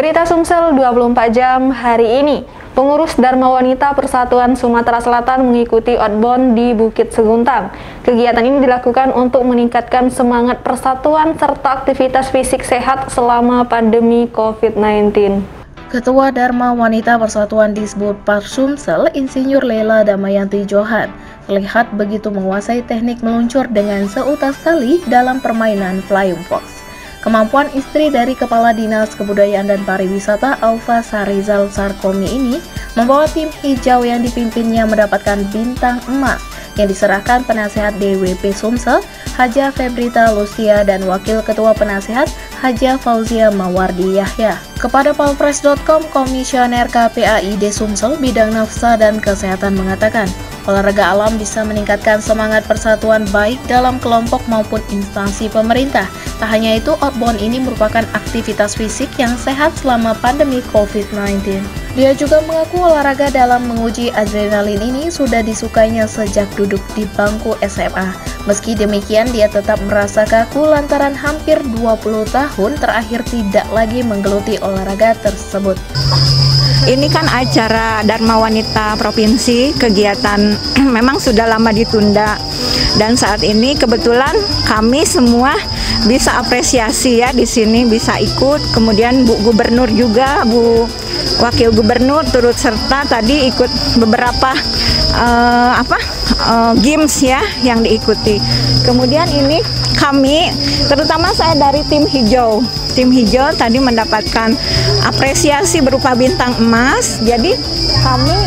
Berita Sumsel 24 jam hari ini. Pengurus Dharma Wanita Persatuan Sumatera Selatan mengikuti outbound di Bukit Seguntang. Kegiatan ini dilakukan untuk meningkatkan semangat persatuan serta aktivitas fisik sehat selama pandemi COVID-19. Ketua Dharma Wanita Persatuan Disbud Sumsel, Insinyur Lela Damayanti Johan, terlihat begitu menguasai teknik meluncur dengan seutas tali dalam permainan Flying Fox. Kemampuan istri dari Kepala Dinas Kebudayaan dan Pariwisata Aufa Sarizal Sarkomi ini membawa tim hijau yang dipimpinnya mendapatkan bintang emas yang diserahkan penasehat DWP Sumsel, Haja Febrita Lustia, dan Wakil Ketua Penasehat Haja Fauzia Mawardi Yahya. Kepada palpres.com, Komisioner KPAID Sumsel Bidang Nafsa dan Kesehatan mengatakan, olahraga alam bisa meningkatkan semangat persatuan baik dalam kelompok maupun instansi pemerintah. Tak hanya itu, outbound ini merupakan aktivitas fisik yang sehat selama pandemi COVID-19. Dia juga mengaku olahraga dalam menguji adrenalin ini sudah disukainya sejak duduk di bangku SMA. Meski demikian, dia tetap merasa kaku lantaran hampir 20 tahun terakhir tidak lagi menggeluti olahraga tersebut. Ini kan acara Dharma Wanita Provinsi, kegiatan memang sudah lama ditunda. Dan saat ini kebetulan kami semua bisa apresiasi ya di sini, bisa ikut. Kemudian Bu Gubernur juga, Bu Wakil Gubernur turut serta tadi ikut beberapa games ya yang diikuti. Kemudian ini kami, terutama saya dari tim hijau. Tim hijau tadi mendapatkan apresiasi berupa bintang emas. Jadi kami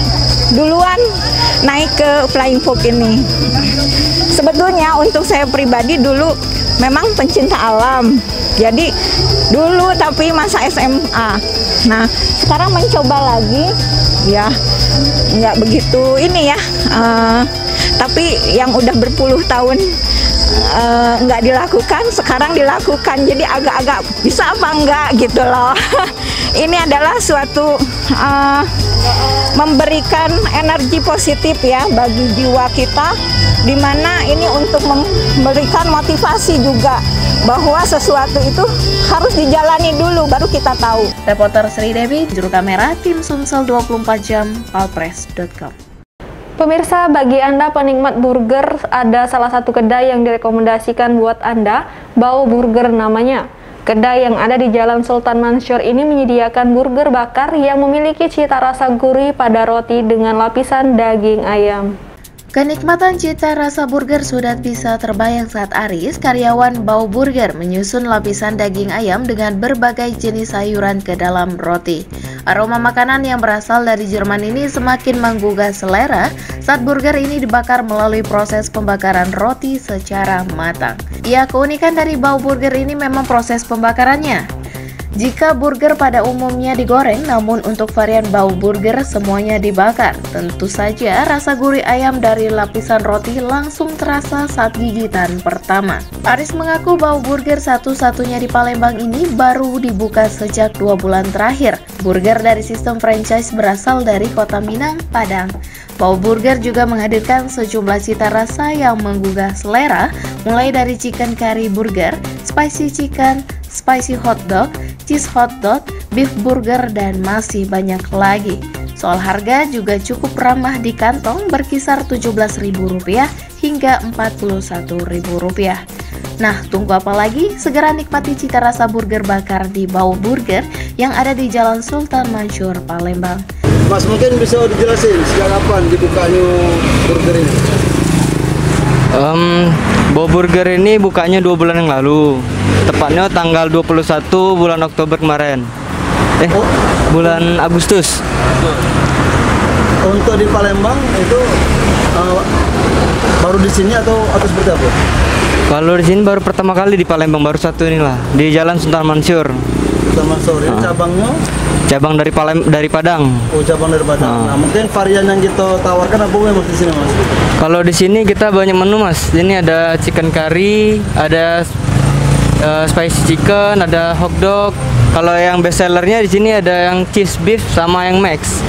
duluan naik ke Flying Fox ini. Sebetulnya untuk saya pribadi dulu memang pencinta alam. Jadi dulu tapi masa SMA. Nah sekarang mencoba lagi ya nggak begitu ini ya. Tapi yang udah berpuluh tahun nggak dilakukan, sekarang dilakukan, jadi agak-agak bisa apa enggak gitu loh. Ini adalah suatu memberikan energi positif ya bagi jiwa kita, dimana ini untuk memberikan motivasi juga bahwa sesuatu itu harus dijalani dulu baru kita tahu. Reporter Sri Dewi, juru kamera tim Sumsel 24 jam, palpres.com. Pemirsa, bagi Anda penikmat burger, ada salah satu kedai yang direkomendasikan buat Anda, Bau Burger namanya. Kedai yang ada di Jalan Sultan Mansur ini menyediakan burger bakar yang memiliki cita rasa gurih pada roti dengan lapisan daging ayam. Kenikmatan cita rasa burger sudah bisa terbayang saat Aris, karyawan Bau Burger, menyusun lapisan daging ayam dengan berbagai jenis sayuran ke dalam roti. Aroma makanan yang berasal dari Jerman ini semakin menggugah selera saat burger ini dibakar melalui proses pembakaran roti secara matang. Ya, keunikan dari Bau Burger ini memang proses pembakarannya. Jika burger pada umumnya digoreng, namun untuk varian Bau Burger semuanya dibakar. Tentu saja rasa gurih ayam dari lapisan roti langsung terasa saat gigitan pertama. Aris mengaku Bau Burger satu-satunya di Palembang ini baru dibuka sejak 2 bulan terakhir. Burger dari sistem franchise berasal dari Kota Minang, Padang. Bau Burger juga menghadirkan sejumlah cita rasa yang menggugah selera, mulai dari chicken curry burger, spicy chicken, spicy hot dog, cheese hot dog, beef burger, dan masih banyak lagi. Soal harga juga cukup ramah di kantong, berkisar Rp17.000 hingga Rp41.000. Nah, tunggu apa lagi? Segera nikmati cita rasa burger bakar di Bau Burger yang ada di Jalan Sultan Mansur, Palembang. Mas, mungkin bisa dijelasin sejak kapan dibukanya burger ini? Bau Burger ini bukanya 2 bulan yang lalu. Tepatnya tanggal 21 bulan Oktober kemarin. Bulan Agustus. Untuk di Palembang itu baru di sini atau seperti apa? Kalau di sini baru pertama kali di Palembang, baru satu inilah di Jalan Sultan Mansur. Sultan Mansur ini cabangnya? Cabang dari Padang. Oh, cabang dari Padang. Nah, mungkin varian yang kita tawarkan apa Mas di sini, Mas? Kalau di sini kita banyak menu, Mas. Ini ada chicken curry, ada spicy chicken, ada hot dog. Kalau yang best sellernya di sini ada yang cheese beef sama yang max.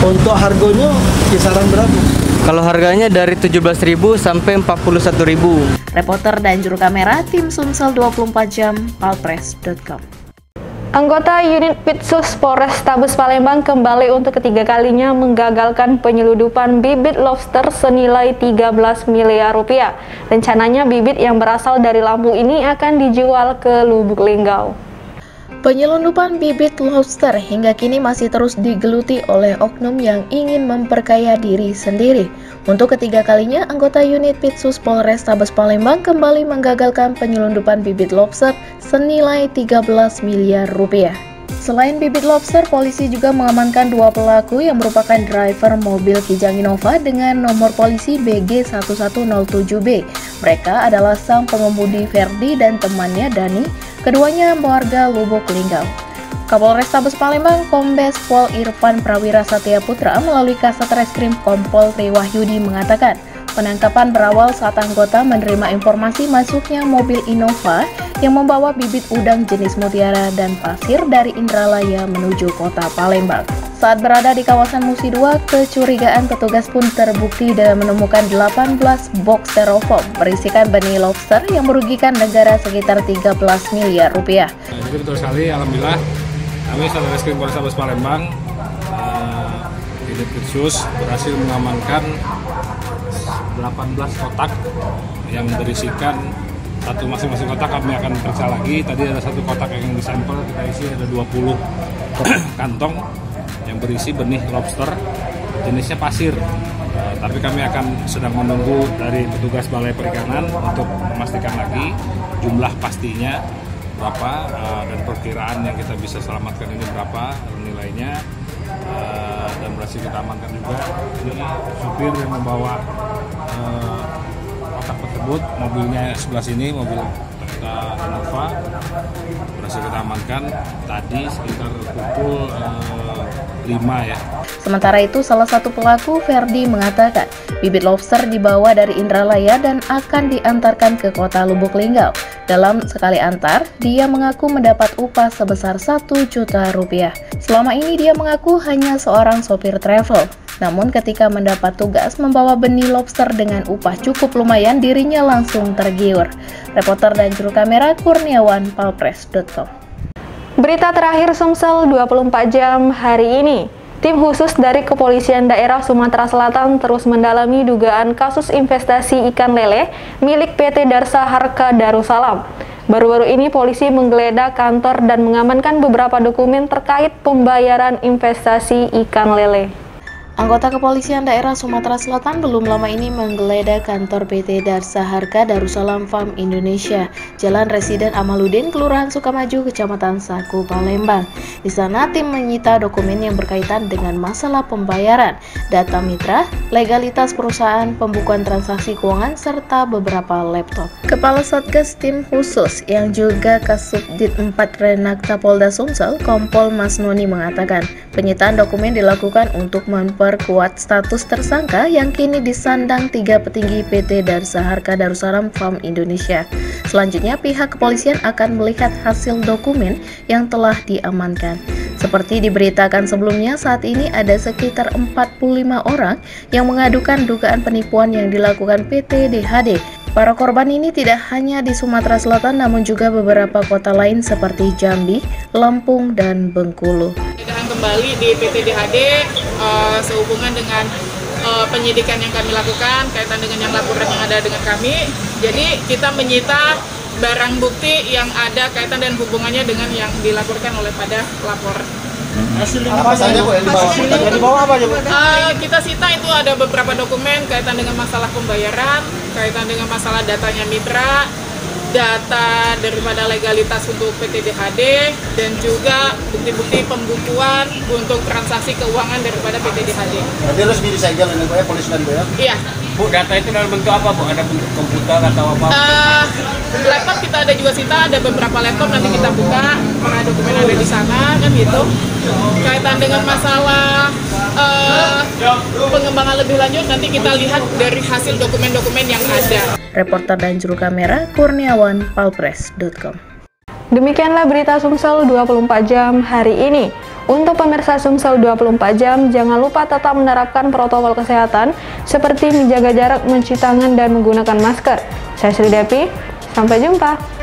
Untuk harganya kisaran berapa? Kalau harganya dari 17.000 sampai 41.000. Reporter dan juru kamera tim Sumsel 24 jam, palpres.com. Anggota unit Pitsus Polrestabes Palembang kembali untuk ketiga kalinya menggagalkan penyeludupan bibit lobster senilai 13 miliar rupiah. Rencananya bibit yang berasal dari Lampung ini akan dijual ke Lubuk Linggau. Penyelundupan bibit lobster hingga kini masih terus digeluti oleh oknum yang ingin memperkaya diri sendiri. Untuk ketiga kalinya, anggota unit Pitsus Polrestabes Palembang kembali menggagalkan penyelundupan bibit lobster senilai 13 miliar rupiah. Selain bibit lobster, polisi juga mengamankan dua pelaku yang merupakan driver mobil Kijang Innova dengan nomor polisi BG1107B. Mereka adalah sang pengemudi Ferdi dan temannya Dani, keduanya warga Lubuk Linggau. Kapolrestabes Palembang Kombes Pol Irfan Prawira Satya Putra melalui Kasat Reskrim Kompol Tri Wahyudi mengatakan, penangkapan berawal saat anggota menerima informasi masuknya mobil Innova yang membawa bibit udang jenis mutiara dan pasir dari Indralaya menuju kota Palembang. Saat berada di kawasan Musi 2, kecurigaan petugas pun terbukti dengan menemukan 18 box styrofoam berisikan benih lobster yang merugikan negara sekitar 13 miliar rupiah. Jadi betul sekali, alhamdulillah kami Satreskrim Polrestabes Palembang unit Pitsus berhasil mengamankan 18 kotak yang berisikan satu masing-masing kotak. Kami akan periksa lagi. Tadi ada satu kotak yang disampel, kita isi ada 20 kantong yang berisi benih lobster, jenisnya pasir. Tapi kami akan sedang menunggu dari petugas Balai Perikanan untuk memastikan lagi jumlah pastinya berapa dan perkiraan yang kita bisa selamatkan ini berapa nilainya, dan berhasil kita amankan juga. Ini supir yang membawa kotak tersebut, mobilnya sebelah sini, mobil Toyota Innova, berhasil kita amankan tadi sekitar pukul 5 ya. Sementara itu, salah satu pelaku, Ferdi, mengatakan bibit lobster dibawa dari Indralaya dan akan diantarkan ke kota Lubuk Linggau. Dalam sekali antar, dia mengaku mendapat upah sebesar 1 juta rupiah. Selama ini dia mengaku hanya seorang sopir travel. Namun ketika mendapat tugas membawa benih lobster dengan upah cukup lumayan, dirinya langsung tergiur. Reporter dan juru kamera Kurniawan, Palpres.com. Berita terakhir Sumsel 24 jam hari ini. Tim khusus dari Kepolisian Daerah Sumatera Selatan terus mendalami dugaan kasus investasi ikan lele milik PT Darsa Harka Darussalam. Baru-baru ini polisi menggeledah kantor dan mengamankan beberapa dokumen terkait pembayaran investasi ikan lele. Anggota Kepolisian Daerah Sumatera Selatan belum lama ini menggeledah kantor PT Darsa Harka Darussalam Farm Indonesia, Jalan Residen Amaluddin, Kelurahan Sukamaju, Kecamatan Saku, Palembang. Di sana tim menyita dokumen yang berkaitan dengan masalah pembayaran, data mitra, legalitas perusahaan, pembukuan transaksi keuangan, serta beberapa laptop. Kepala Satgas Tim Khusus yang juga Kasubdit 4 Renakta Polda Sumsel, Kompol Mas Noni mengatakan, penyitaan dokumen dilakukan untuk memperkuat status tersangka yang kini disandang 3 petinggi PT Darsa Harka Darussalam Farm Indonesia. Selanjutnya pihak kepolisian akan melihat hasil dokumen yang telah diamankan. Seperti diberitakan sebelumnya, saat ini ada sekitar 45 orang yang mengadukan dugaan penipuan yang dilakukan PT DHD. Para korban ini tidak hanya di Sumatera Selatan namun juga beberapa kota lain seperti Jambi, Lampung, dan Bengkulu. Kembali di PT DHD sehubungan dengan penyidikan yang kami lakukan kaitan dengan yang laporan yang ada dengan kami. Jadi kita menyita barang bukti yang ada kaitan dan hubungannya dengan yang dilaporkan oleh pada pelapor. Apa saja Bu yang dibawa apa aja Bu? Kita sita itu ada beberapa dokumen kaitan dengan masalah pembayaran, kaitan dengan masalah datanya mitra, data daripada legalitas untuk PT DHD, dan juga bukti-bukti pembukuan untuk transaksi keuangan daripada PT DHD. Berarti resmi disegel ini Bu ya, polisi dan Bu ya? Iya. Bu, data itu dalam bentuk apa Bu? Ada bentuk komputer atau apa? Laptop kita ada juga sita, ada beberapa laptop nanti kita buka, karena dokumen ada di sana kan gitu. Kaitan dengan masalah pengembangan lebih lanjut nanti kita lihat dari hasil dokumen-dokumen yang ada. Reporter dan juru kamera Kurniawan, Palpres.com. Demikianlah berita Sumsel 24 jam hari ini. Untuk pemirsa Sumsel 24 jam, jangan lupa tetap menerapkan protokol kesehatan seperti menjaga jarak, mencuci tangan, dan menggunakan masker. Saya Sri Depi, sampai jumpa.